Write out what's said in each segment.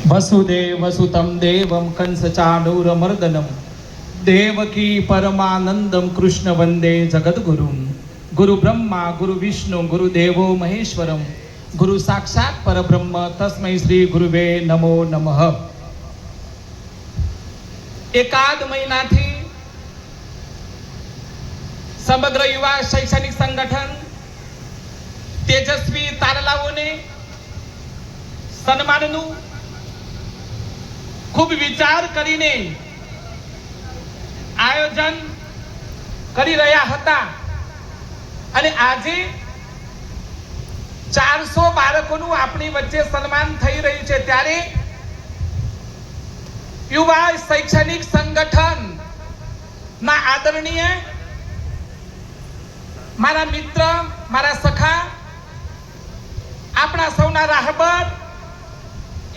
वसुदेवसुतं देवं कंसचाणूरमर्दनं देवकी परमानन्दं कृष्ण वन्दे जगद्गुरुं गुरुब्रह्मा गुरुविष्णु गुरुदेवो महेश्वरं गुरु साक्षात् परब्रह्म तस्मै श्री गुरुवे नमो नमः। एकाद महीनाथी समग्र युवा शैक्षणिक संगठन तेजस्वी तारलाओने સન્માનનું ખૂબ વિચાર કરીને આયોજન કરી રહ્યા હતા અને આજે 400 બાળકોનું આપણી વચ્ચે સન્માન થઈ રહ્યું છે ત્યારે યુવા શૈક્ષણિક સંગઠન ના આદરણીય મારા મિત્ર મારા સખા આપણા સૌના રાહબર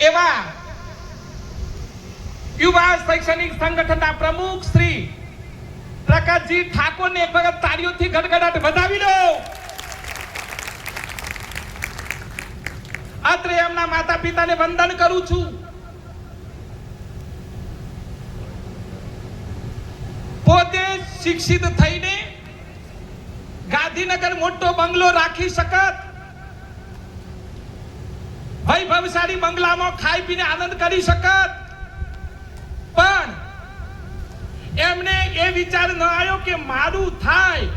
એવા યુવા શૈક્ષણિક સંગઠનના પ્રમુખ શ્રી પ્રકાશજી ઠાકોરને એક વખત તાળીઓથી ગડગડાટ વધાવી દો। અત્રે એમના માતા પિતાને વંદન કરું છું। પોતે શિક્ષિત થઈને ગાંધીનગર મોટો બંગલો રાખી શકત, વૈભવશાળી બંગલામાં ખાઈ પીને આનંદ કરી શકત, પણ એમને એ વિચાર ન આવ્યો કે મારું થાય,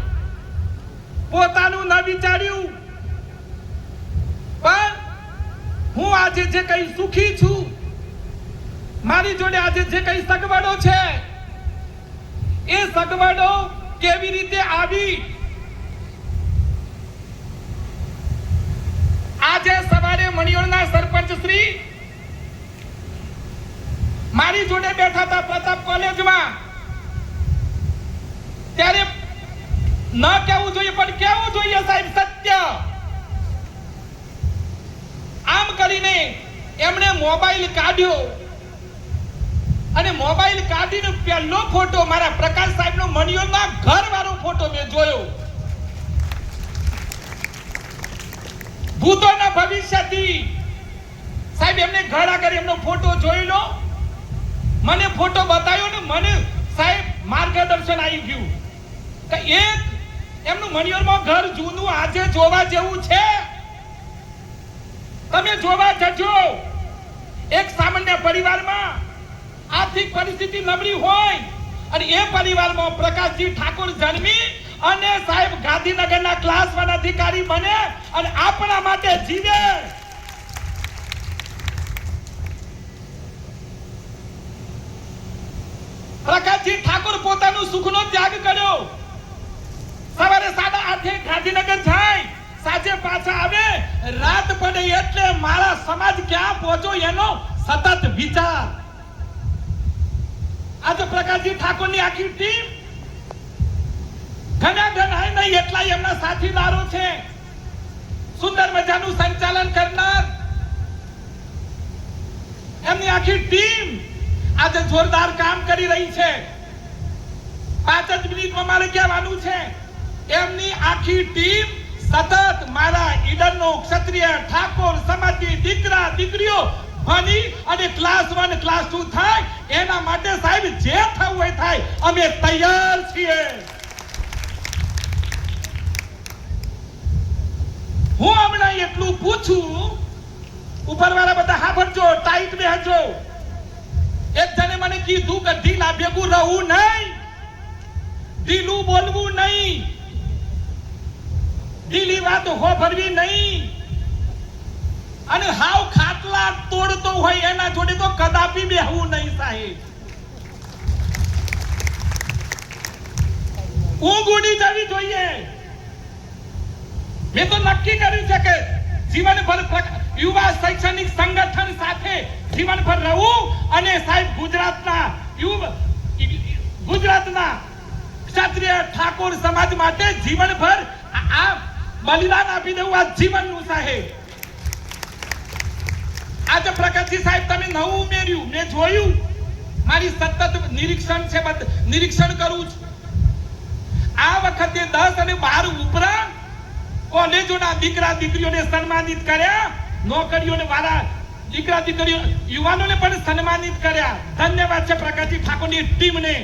પોતાનું ન વિચાર્યું। પણ હું આજે જે કઈ સુખી છું, મારી જોડે આજે જે કઈ સગવડો છે એ સગવડો કેવી રીતે આવી। આજે સવારે મણિયોરના સરપંચ શ્રી મારી જોડે બેઠા હતા પ્રતાપ કોલેજમાં, ત્યારે ન કહેવું જોઈએ પણ કહેવું જોઈએ સાહેબ સત્ય। આમ કરીને એમણે મોબાઈલ કાઢ્યો અને મોબાઈલ કાઢીને પહેલો ફોટો મારા પ્રકાશ સાહેબનો મણિયોરના ઘરવાળો ફોટો મેં જોયો। ભૂતોના ભવિષ્યથી સાહેબ એમને ઘર આગળ એમનો ફોટો જોઈ લો, મને ફોટો બતાવ્યો ને મને સાહેબ માર્ગદર્શન આવી ગયું કે એક એમનું મણિયોરમાં ઘર જૂનું આજે જોવા જેવું છે, તમે જોવા જજો। એક સામાન્ય પરિવારમાં આર્થિક પરિસ્થિતિ નબળી હોય અને એ પરિવારમાં પ્રકાશજી ઠાકોર જન્મી અને સાહેબ ગાંધીનગરના ક્લાસ 1 અધિકારી બને અને આપણા માટે જીવે। પ્રકાશજી ઠાકોર પોતાનું સુખનો ત્યાગ કર્યો, સવારે 8:30 ગાંધીનગર જાય, સાંજે પાછા આવે, રાત પડે એટલે મારા સમાજ ક્યાં પહોંચો એનો સતત વિચાર। આજે પ્રકાશજી ઠાકોરની આખી ટીમ ઘણા નહીં એટલા એમના સાથીદારો છે, સુંદર મજાનું સંચાલન કરનાર એમની આખી ટીમ આજે જોરદાર કામ કરી રહી છે। 5 જ મિનિટમાં મારે કહેવાનું છે, એમની આખી ટીમ સતત મારા ઈડરનો ક્ષત્રિય ઠાકોર સમાજની દીકરા દીકરીઓ ભણી અને ક્લાસ 1 ક્લાસ 2 થાય એના માટે સાહેબ જે થવું હોય થાય, અમે તૈયાર છીએ। હું હમણાં એટલું પૂછું, ઉપરવાળા બધા હાભરજો, ટાઈટ બેહજો। એક જણે મને કીધું કે ઢીલા ભેગું રહું નહીં, ઢીલું બોલવું નહીં, ઢીલી વાત હોભરવી નહીં અને હાવ ખાટલા તોડતો હોય એના જોડે તો કદાપી બેહવું નહીં સાહેબ। ઊંઘ ઉડી જવી જોઈએ। મેં તો નક્કી કર્યું છે કે જીવનભર યુવા શૈક્ષણિક સંગઠન સાથે જીવનભર રહું અને સાહેબ ગુજરાતના ક્ષત્રિય ઠાકોર સમાજ માટે જીવનભર આ બલિદાન આપી દઉં, આ જીવનનું સાહેબ। આજે પ્રકાશજી સાહેબ તમે નવું ઉમેર્યું, મેં જોયું, મારી સતત નિરીક્ષણ છે, નિરીક્ષણ કરું છું। આ વખતે 10 અને 12 ઉપરાંત કોલેજોના દીકરા દીકરીઓને સન્માનિત કર્યા, નોકરીઓને વાળા દીકરા દીકરીઓ યુવાનોને પણ સન્માનિત કર્યા. ધન્યવાદ છે પ્રકાશજી ઠાકોરની ટીમને.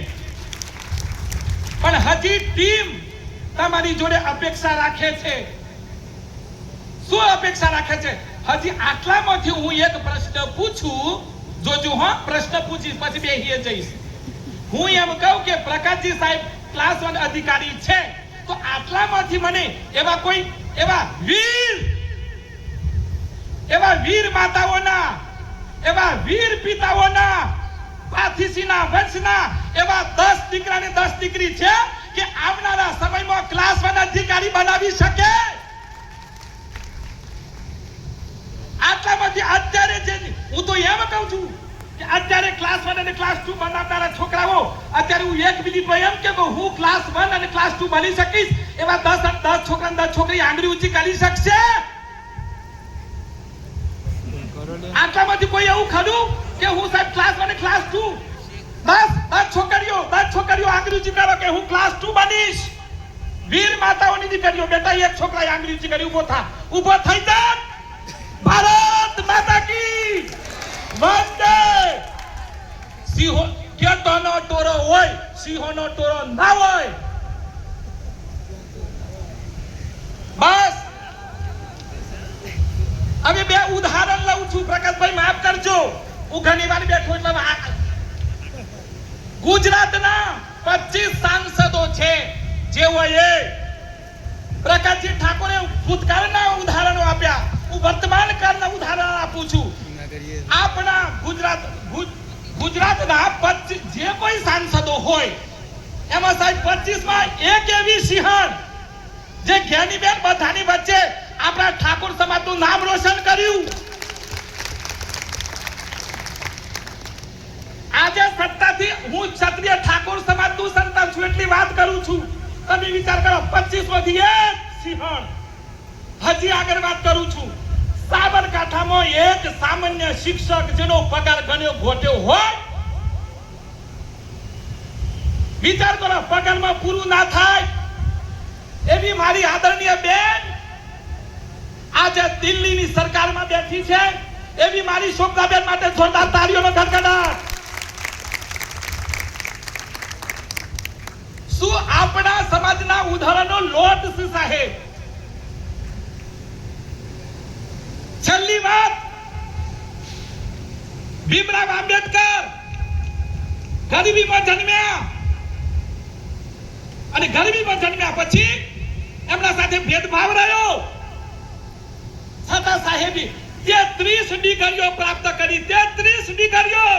પણ હજી ટીમ તમારી જોડે અપેક્ષા રાખે છે. શું અપેક્ષા રાખે છે? હજી આટલામાંથી હું એક પ્રશ્ન પૂછું, જોજો હો, પ્રશ્ન પૂછીશ પછી બેહીએ જઈશ. હું એમ કહું કે પ્રકાશજી સાહેબ ક્લાસ 1 અધિકારી છે, તો આટલામાંથી મને એવા કોઈ એવા વીર માતાઓના, એવા વીર પિતાઓના, પાથીસીના વંશના એવા 10 દીકરા ને 10 દીકરી છે કે આવનારા સમયમાં ક્લાસ 1 અધિકારી બનાવી શકે? આટલામાંથી અત્યારે જે હું તો એમ કહું છું કે અત્યારે ક્લાસ 1 અને ક્લાસ 2 બનાવનારા છોકરાઓ, અત્યારે હું એક મિનિટમાં એમ કે હું ક્લાસ 1 અને ક્લાસ 2 બની શકીશ, એવા 10 છોકરા 10 છોકરી આંગળી ઊંચી કરી શકશે? આટલામાંથી કોઈ એવું ખરું કે હું સાહેબ ક્લાસ 1 અને ક્લાસ 2 10 છોકરીઓ આંગળી ઊંચી કરો કે હું ક્લાસ 2 બનીશ? વીર માતાઓની દીકરીઓ, બેટા એક છોકરાએ આંગળી ઊંચી કરી, ઊભો થઈ જા. ભારત માતા કી વંદે. સિંહો કેતોનો ટોરો હોય, સિંહોનો ટોરો ના હોય. બસ હવે બે ઉદાહરણ લઉં છું. પ્રકાશભાઈ માફ કરજો, હું ઘણી વાર બેઠો એટલે ગુજરાતના 25 સાંસદો છે જેઓએ પ્રકાશજી ઠાકોરે ભૂતકાળના ઉદાહરણો આપ્યા. હું વર્તમાન કાળના ઉદાહરણ આપું છું. આપણા ગુજરાતના 25 જે કોઈ સાંસદો હોય એમાં સાહેબ 25 માં એક એવી સિંહણ જે જ્ઞાનીબેન બધાની વચ્ચે આપણા ઠાકોર સમાજનું નામ રોશન કર્યું. આજે સત્તાથી હું ક્ષત્રિય ઠાકોર સમાજનું સંતાન છું એટલી વાત કરું છું. તમે વિચાર કરો, 25 માંથી એક સિંહણ. હજી આગળ વાત કરું છું. સાબરકાંઠામાં એક સામાન્ય શિક્ષક જેનો પગાર ગણ્યો ઘોટ્યો હોય, વિચાર કરો, પગારમાં પૂરું ના થાય એવી મારી આદરણીય બેન આજે દિલ્હીની સરકારમાં બેઠી છે. એવી મારી શોભનાબેન માટે જોરદાર તાળીઓનો ગડગડાટ. શું આપણા સમાજના ઉદાહરણો લોટ છે સાહેબ? છેલ્લી વાત, ભીમરાવ આંબેડકર ગરીબીમાં જન્મ્યા અને ગરીબીમાં જન્મ્યા પછી એમના સાથે ભેદભાવ રહ્યો છતાં સાહેબી 33 ડિગ્રીઓ પ્રાપ્ત કરી. 33 ડિગ્રીઓ.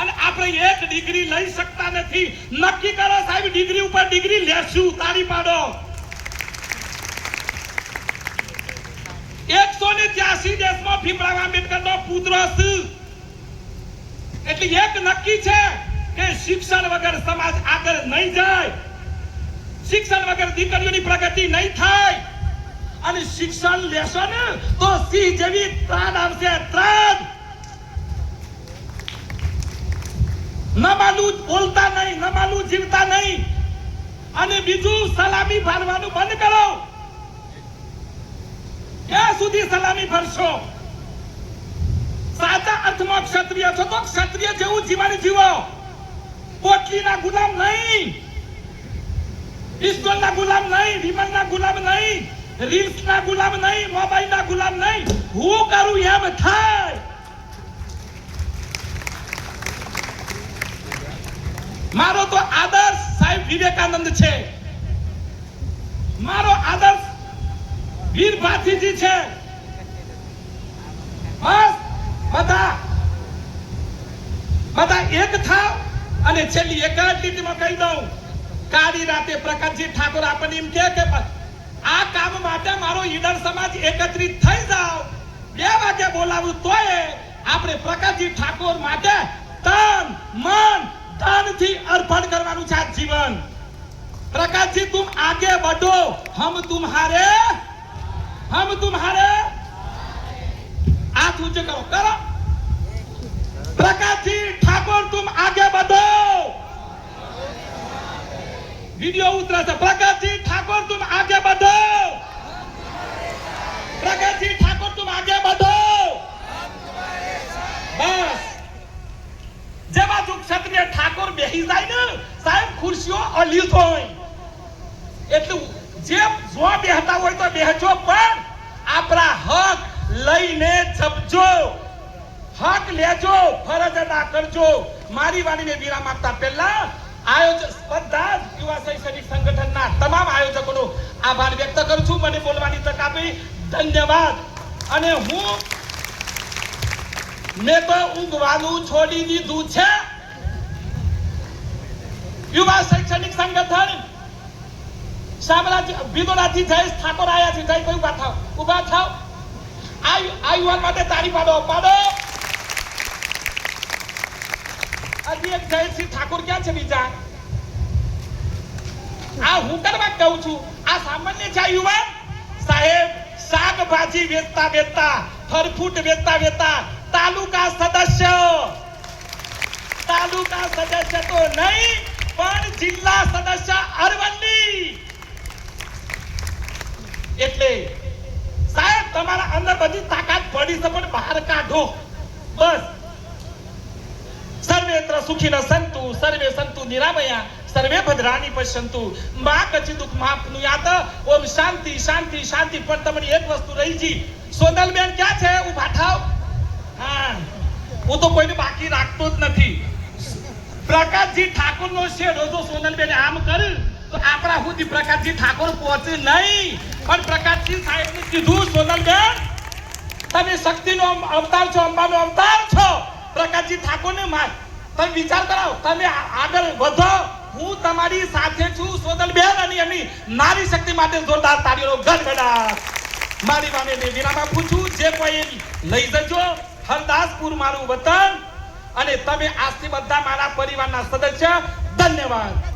અને આપણે એક ડિગ્રી લઈ શકતા નથી. નક્કી કરો સાહેબ, ડિગ્રી ઉપર ડિગ્રી લેશું. તાળી પાડો. 183 દેશમાં ભીમરાવ આંબેડકરનો પુત્ર છે. એટલે એક નક્કી છે કે શિક્ષણ વગર સમાજ આગળ નહીં જાય, શિક્ષણ વગર દીકરીઓની પ્રગતિ નહીં થાય. અને શિક્ષણ લેશો ને તો સિંહ જેવી ત્રાણ આવશે. ત્રાણ. નમાલું બોલતા નહીં, નમાલું જીવતા નહીં. અને બીજું, સલામી ભરવાનું બંધ કરો. ક્યાં સુધી સલામી ભરશો? સાચા અર્થમાં ક્ષત્રિય છો તો ક્ષત્રિય જેવું જીવન જીવો. પોટલીના ગુલામ નહીં, પિસ્તોલના ગુલામ નહીં, વિમલના ગુલામ નહીં, રીલ્સના ગુલામ નહીં, મોબાઈલના ગુલામ નહીં. હું કરું એમ થાય. મારો તો આદર્શ સાહેબ વિવેકાનંદ છે. મારો આદર્શ વીર ભાથીજી છે. બસ બધા એક થાવ. અને છેલ્લી એક જ લીટીમાં કહી દઉં, કાળી રાતે પ્રકાશજી ઠાકોર આપણને એમ કે આ કામ માટે મારો ઈડર સમાજ એકત્રિત થઈ જાવ. 2 વાગે બોલાવું તોય આપણે પ્રકાશજી ઠાકોર માટે તન મન ધનથી અર્પણ કરવાનું છે આ જીવન. પ્રકાશજી तुम आगे बढ़ो, हम तुम्हारे हाथ ऊंचे करो. प्रकाशजी ठाकुर तुम आगे बढ़ो. वीडियो उतरा था. प्रकाशजी ठाकुर तुम आगे बढ़ो. प्रकाशजी ठाकुर तुम आगे बढ़ो. બેહી જાય ને સાહેબ ખુરશીઓ અલી હોય એટલે જે જો બેહતા હોય તો બેહજો પણ આપણા હક લઈને જપજો હક લેજો ફરજ અદા કરજો મારી વાણીને વિરામ આપતા પહેલા આયોજક બધા યુવા શૈક્ષણિક સંગઠનના તમામ આયોજકોનો આભાર વ્યક્ત કરું છું મને બોલવાની તક આપી ધન્યવાદ અને મેં તો ઊંઘવાનું છોડી દીધું છે યુવા શૈક્ષણિક સંગઠન શામળાજી બિદોડાથી જયેશ ઠાકોર આયા છે જય ઉભા થાવ આ યુવાન માટે તાળી પાડો હજી એક જયેશસિંહ ઠાકોર ક્યાં છે બીજા આ હું કરવા કહું છું આ સામાન્ય છે યુવાન સાહેબ શાકભાજી વેચતા ફરફૂટ વેચતા તાલુકા સદસ્ય તો નહીં પણ જિલ્લા સદસ્ય અરવલ્લી એટલે સાહેબ તમારા અંદર બધી તાકાત પડી છે પણ બહાર કાઢો બસ સર્વેત્ર સુખીનઃ સંતુ સર્વે સંતુ નિરામયા સર્વે ભદ્રાણી પશ્યંતુ મા કચિ દુઃખ માપનુયાત ઓમ શાંતિ શાંતિ શાંતિ પણ તમને એક વસ્તુ રહી જી સોનલબેન ક્યાં છે ઊભા થાવ હા હું તો કોઈને બાકી રાખતો જ નથી પ્રકાશજી ઠાકોરનો શેડો જો સોનલબેન આમ કરે તો આપણા સુધી પ્રકાશજી ઠાકોર પહોંચે નહીં પણ પ્રકાશજી સાહેબને કીધું સોનલબેન તમે શક્તિનો અવતાર છો અંબાનો અવતાર છો પ્રકાશજી ઠાકોરને માર તમે વિચાર કરાવો તમે આગળ વધો હું તમારી સાથે છું સોનલબેન અને એમની નારી શક્તિ માટે જોરદાર તાળીઓનો ગડગડાટ મારી વાણીને વિરામ આપું છું જે કોઈ લઈ જજો હરદાસપુર મારું વતન અને તમે આજથી બધા મારા પરિવારના સદસ્ય ધન્યવાદ